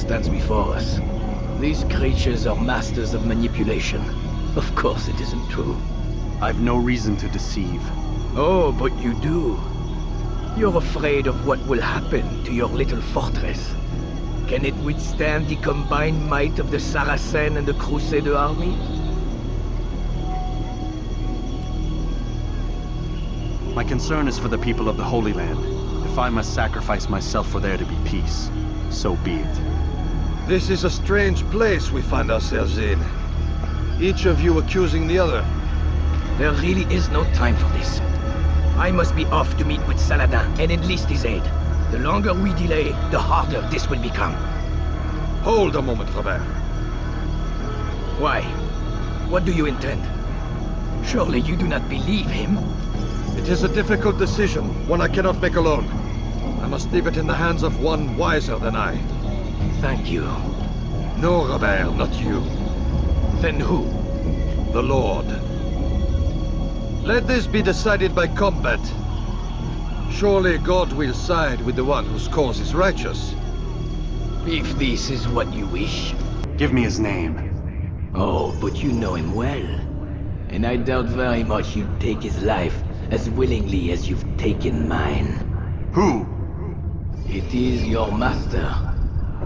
stands before us. These creatures are masters of manipulation. Of course it isn't true. I've no reason to deceive. Oh, but you do. You're afraid of what will happen to your little fortress. Can it withstand the combined might of the Saracen and the Crusader army? My concern is for the people of the Holy Land. If I must sacrifice myself for there to be peace, so be it. This is a strange place we find ourselves in. Each of you accusing the other. There really is no time for this. I must be off to meet with Saladin and enlist his aid. The longer we delay, the harder this will become. Hold a moment, Robert. Why? What do you intend? Surely you do not believe him? It is a difficult decision, one I cannot make alone. I must leave it in the hands of one wiser than I. Thank you. No, Robert, not you. Then who? The Lord. Let this be decided by combat. Surely God will side with the one whose cause is righteous. If this is what you wish. Give me his name. Oh, but you know him well. And I doubt very much you'd take his life as willingly as you've taken mine. Who? It is your master,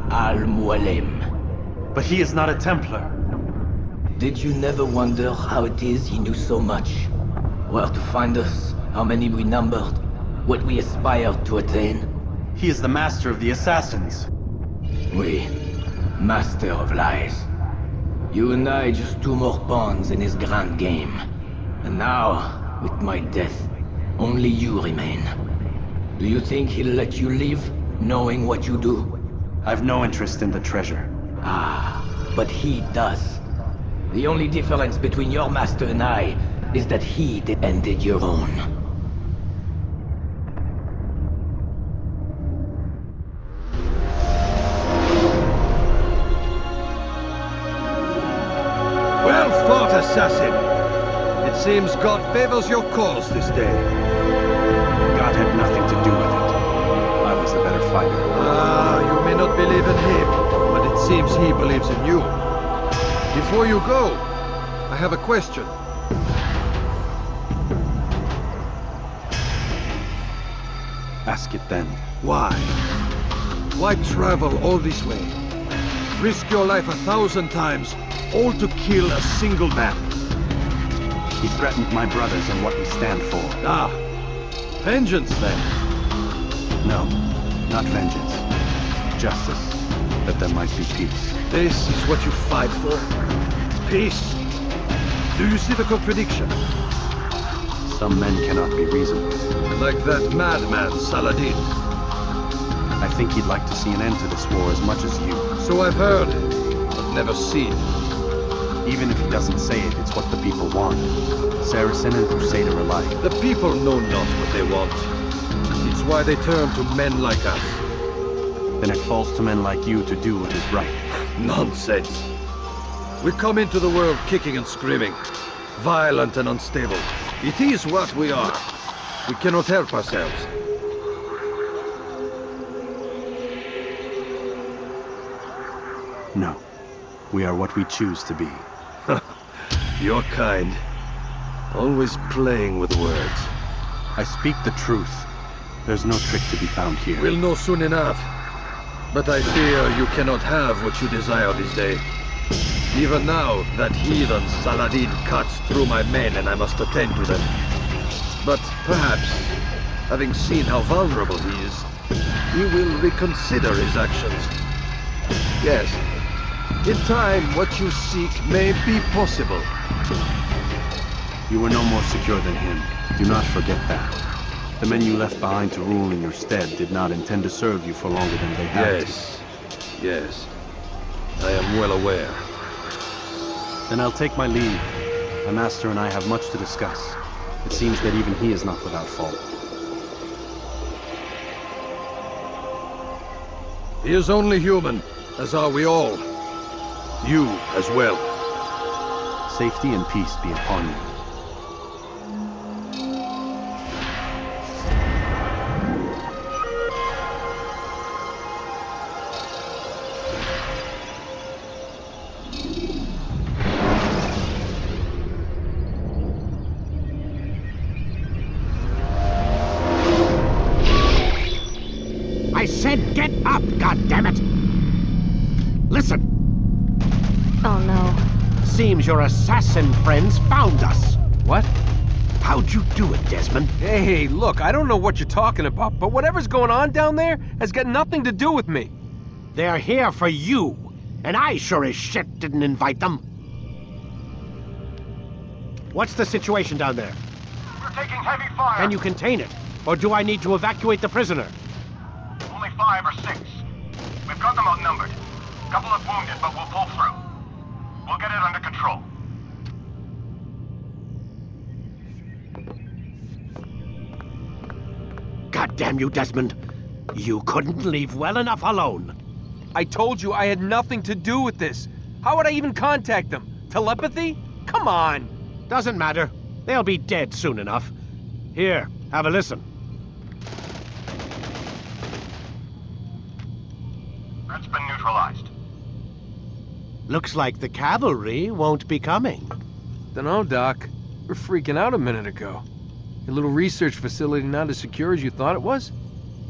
Al-Muallim. But he is not a Templar. Did you never wonder how it is he knew so much? Where to find us, how many we numbered, what we aspired to attain? He is the master of the assassins. Oui, master of lies. You and I just two more pawns in his grand game. And now, with my death, only you remain. Do you think he'll let you live, knowing what you do? I've no interest in the treasure. Ah, but he does. The only difference between your master and I is that he ended your own. Well fought, assassin! It seems God favors your cause this day. God had nothing to do with it. I was the better fighter. Ah, you may not believe in him, but it seems he believes in you. Before you go, I have a question. Ask it then. Why? Why travel all this way? Risk your life 1,000 times, all to kill a single man. He threatened my brothers and what we stand for. Ah, vengeance then. No, not vengeance. Justice, that there might be peace. This is what you fight for? Peace? Do you see the contradiction? Some men cannot be reasoned with. Like that madman, Saladin. I think he'd like to see an end to this war as much as you. So I've heard, but never seen. Even if he doesn't say it, it's what the people want. Saracen and Crusader alike. The people know not what they want. It's why they turn to men like us. Then it falls to men like you to do what is right. Nonsense. We come into the world kicking and screaming. Violent and unstable. It is what we are. We cannot help ourselves. No. We are what we choose to be. Your kind. Always playing with words. I speak the truth. There's no trick to be found here. We'll know soon enough. But I fear you cannot have what you desire this day. Even now, that heathen Saladin cuts through my men and I must attend to them. But perhaps, having seen how vulnerable he is, he will reconsider his actions. Yes, in time, what you seek may be possible. You were no more secure than him. Do not forget that. The men you left behind to rule in your stead did not intend to serve you for longer than they had to. Yes. I am well aware. Then I'll take my leave. My master and I have much to discuss. It seems that even he is not without fault. He is only human, as are we all. You as well. Safety and peace be upon you. God damn it! Listen! Oh no. Seems your assassin friends found us. What? How'd you do it, Desmond? Hey, look, I don't know what you're talking about, but whatever's going on down there has got nothing to do with me. They're here for you, and I sure as shit didn't invite them. What's the situation down there? We're taking heavy fire. Can you contain it? Or do I need to evacuate the prisoner? Only 5 or 6. We've got them outnumbered. Couple of wounded, but we'll pull through. We'll get it under control. God damn you, Desmond. You couldn't leave well enough alone. I told you I had nothing to do with this. How would I even contact them? Telepathy? Come on. Doesn't matter. They'll be dead soon enough. Here, have a listen. That's been neutralized. Looks like the cavalry won't be coming. Dunno, Doc. We're freaking out a minute ago. Your little research facility not as secure as you thought it was?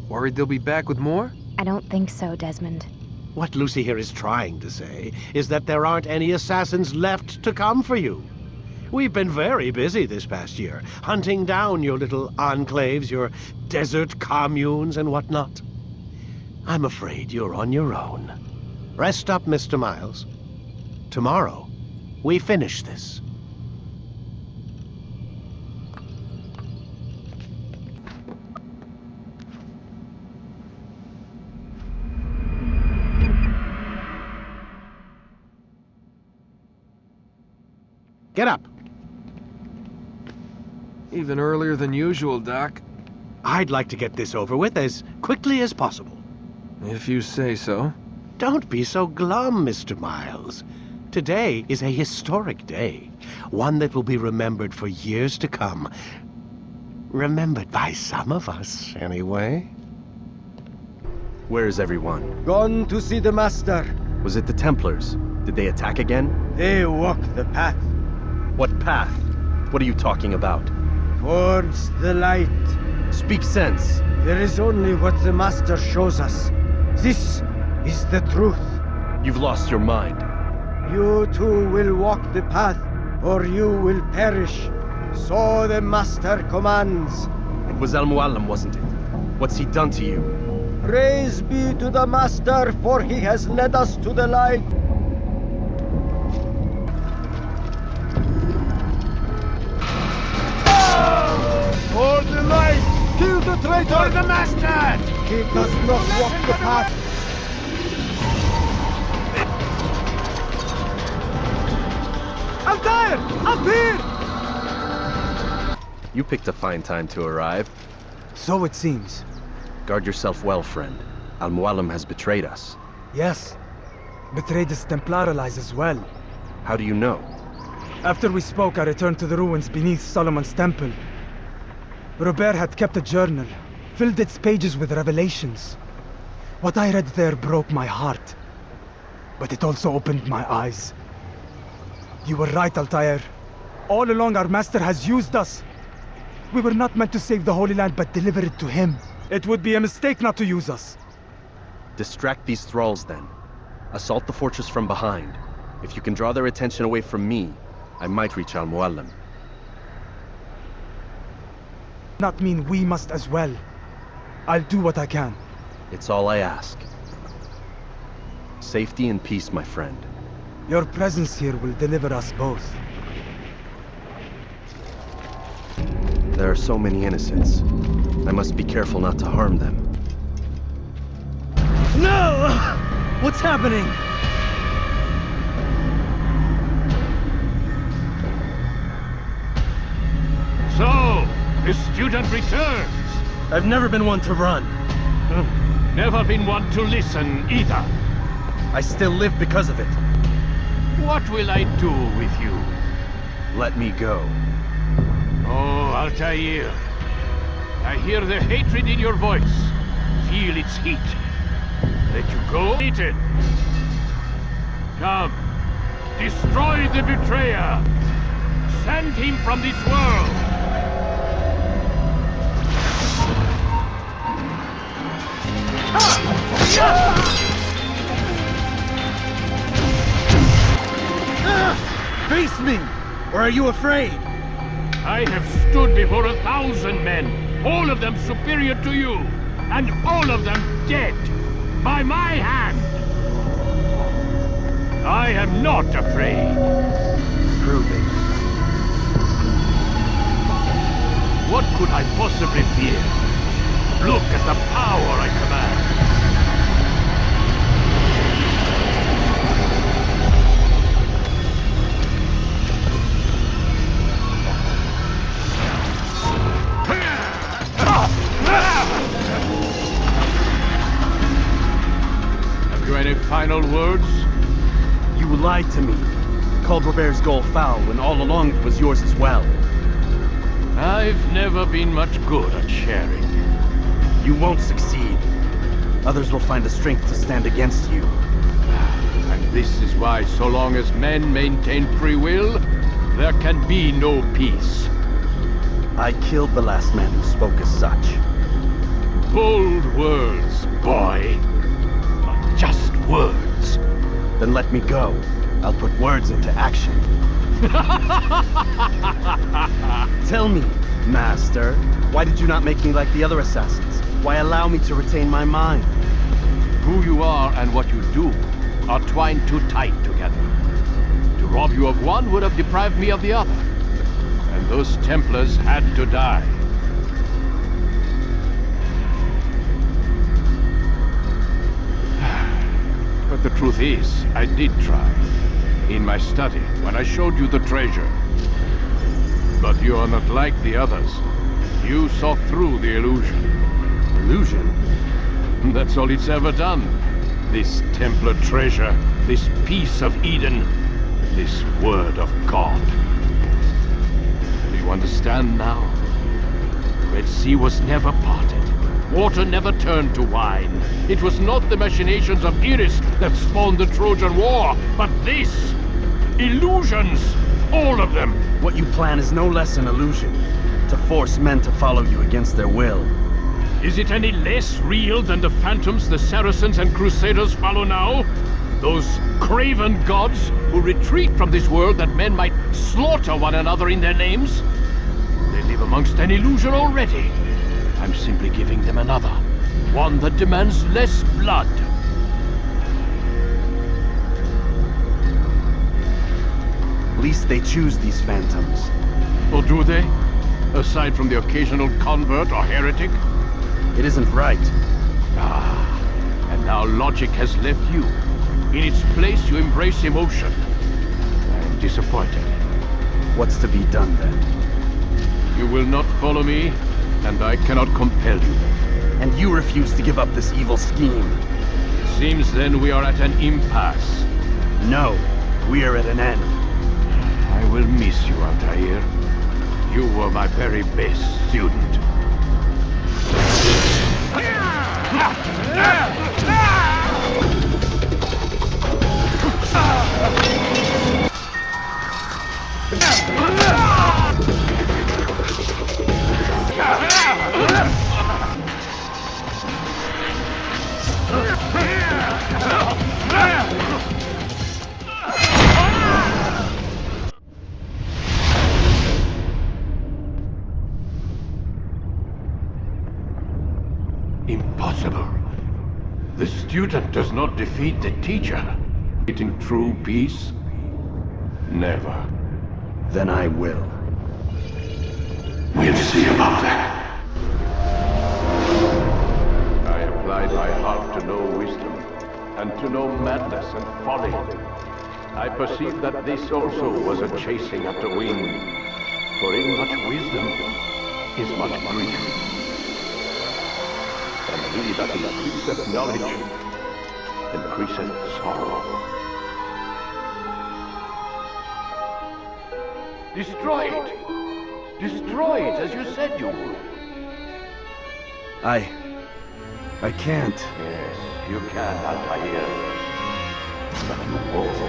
Worried they'll be back with more? I don't think so, Desmond. What Lucy here is trying to say is that there aren't any assassins left to come for you. We've been very busy this past year, hunting down your little enclaves, your desert communes and whatnot. I'm afraid you're on your own. Rest up, Mr. Miles. Tomorrow, we finish this. Get up. Even earlier than usual, Doc. I'd like to get this over with as quickly as possible. If you say so. Don't be so glum, Mr. Miles. Today is a historic day, one that will be remembered for years to come. Remembered by some of us, anyway. Where is everyone? Gone to see the Master. Was it the Templars? Did they attack again? They walk the path What path? What are you talking about? towards the light. Speak sense. There is only what the Master shows us. This is the truth. You've lost your mind. You too will walk the path, or you will perish. So the Master commands. It was Al-Muallim, wasn't it? What's he done to you? Praise be to the Master, for he has led us to the light. For the light! Kill the traitor! For the Master! He does not walk the path. Altaïr! Altaïr! You picked a fine time to arrive. So it seems. Guard yourself well, friend. Al-Muallim has betrayed us. Yes. Betrayed his Templar allies as well. How do you know? After we spoke, I returned to the ruins beneath Solomon's temple. Robert had kept a journal, filled its pages with revelations. What I read there broke my heart. But it also opened my eyes. You were right, Altaïr. All along our master has used us. We were not meant to save the Holy Land, but deliver it to him. It would be a mistake not to use us. Distract these thralls, then. Assault the fortress from behind. If you can draw their attention away from me, I might reach Al-Muallim. Not mean we must as well. I'll do what I can. It's all I ask. Safety and peace, my friend. Your presence here will deliver us both. There are so many innocents. I must be careful not to harm them. No! What's happening? So, the student returns. I've never been one to run. Never been one to listen either. I still live because of it. What will I do with you? Let me go. Oh, Altaïr. I hear the hatred in your voice. Feel its heat. Let you go, Ethan. Come. Destroy the betrayer. Send him from this world. Face me! Or are you afraid? I have stood before 1,000 men, all of them superior to you, and all of them dead, by my hand. I am not afraid. Prove it. What could I possibly fear? Look at the power I command. Have you any final words? You lied to me. Called Robert's goal foul when all along it was yours as well. I've never been much good at sharing. You won't succeed. Others will find the strength to stand against you. And this is why, so long as men maintain free will, there can be no peace. I killed the last man who spoke as such. Bold words, boy. But just words. Then let me go. I'll put words into action. Tell me, Master, why did you not make me like the other assassins? Why allow me to retain my mind? Who you are and what you do are twined too tight together. To rob you of one would have deprived me of the other. And those Templars had to die. But the truth is, I did try. In my study, when I showed you the treasure. But you are not like the others. You saw through the illusion. Illusion? That's all it's ever done. This Templar treasure, this piece of Eden, this word of God. Do you understand now? Red Sea was never parted. Water never turned to wine. It was not the machinations of Iris that spawned the Trojan War, but this! Illusions! All of them! What you plan is no less an illusion. To force men to follow you against their will. Is it any less real than the phantoms the Saracens and Crusaders follow now? Those craven gods who retreat from this world that men might slaughter one another in their names? They live amongst an illusion already. I'm simply giving them another. One that demands less blood. At least they choose these phantoms. Or do they? Aside from the occasional convert or heretic? It isn't right. Ah, and now logic has left you. In its place, you embrace emotion. I am disappointed. What's to be done then? You will not follow me, and I cannot compel you. And you refuse to give up this evil scheme. It seems then we are at an impasse. No, we are at an end. I will miss you, Altaïr. You were my very best student. Impossible. The student does not defeat the teacher. In true peace? Never. Then I will. We'll see about that. I applied my heart to know wisdom, and to know madness and folly. I perceived that this also was a chasing after wind. For in much wisdom is much grief. And he that increaseth knowledge increaseth sorrow. Destroy it! Destroy it as you said you would. I can't. Yes, you can, Altaïr. But you won't.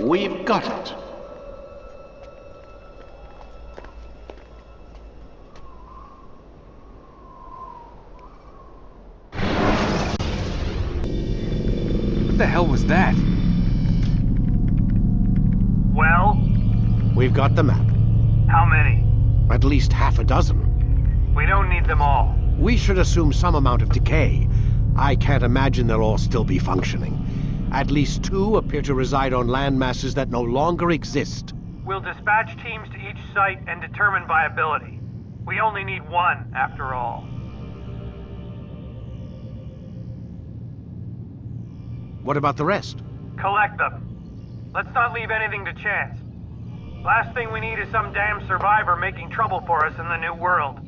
We've got it. What the hell was that? Well? We've got the map. How many? At least half a dozen. We don't need them all. We should assume some amount of decay. I can't imagine they'll all still be functioning. At least 2 appear to reside on land masses that no longer exist. We'll dispatch teams to each site and determine viability. We only need 1, after all. What about the rest? Collect them. Let's not leave anything to chance. Last thing we need is some damn survivor making trouble for us in the new world.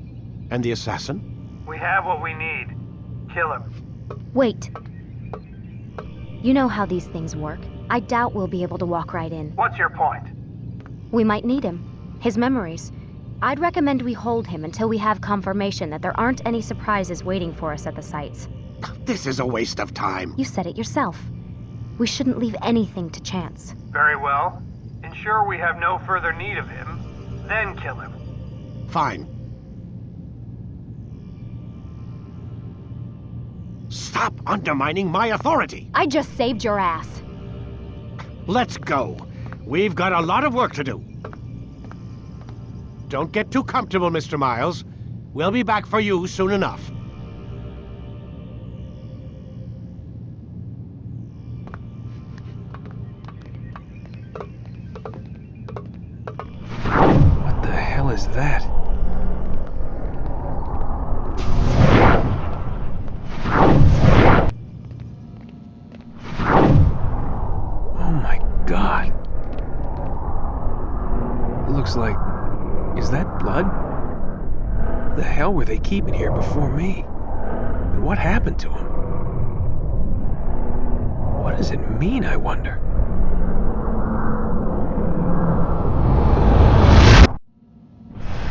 And the assassin? We have what we need. Kill him. Wait. You know how these things work. I doubt we'll be able to walk right in. What's your point? We might need him. His memories. I'd recommend we hold him until we have confirmation that there aren't any surprises waiting for us at the sites. This is a waste of time. You said it yourself. We shouldn't leave anything to chance. Very well. Ensure we have no further need of him, then kill him. Fine. Stop undermining my authority! I just saved your ass. Let's go. We've got a lot of work to do. Don't get too comfortable, Mr. Miles. We'll be back for you soon enough. What the hell is that? Oh my God. It looks like... Is that blood? What the hell were they keeping here before me? And what happened to him? What does it mean, I wonder?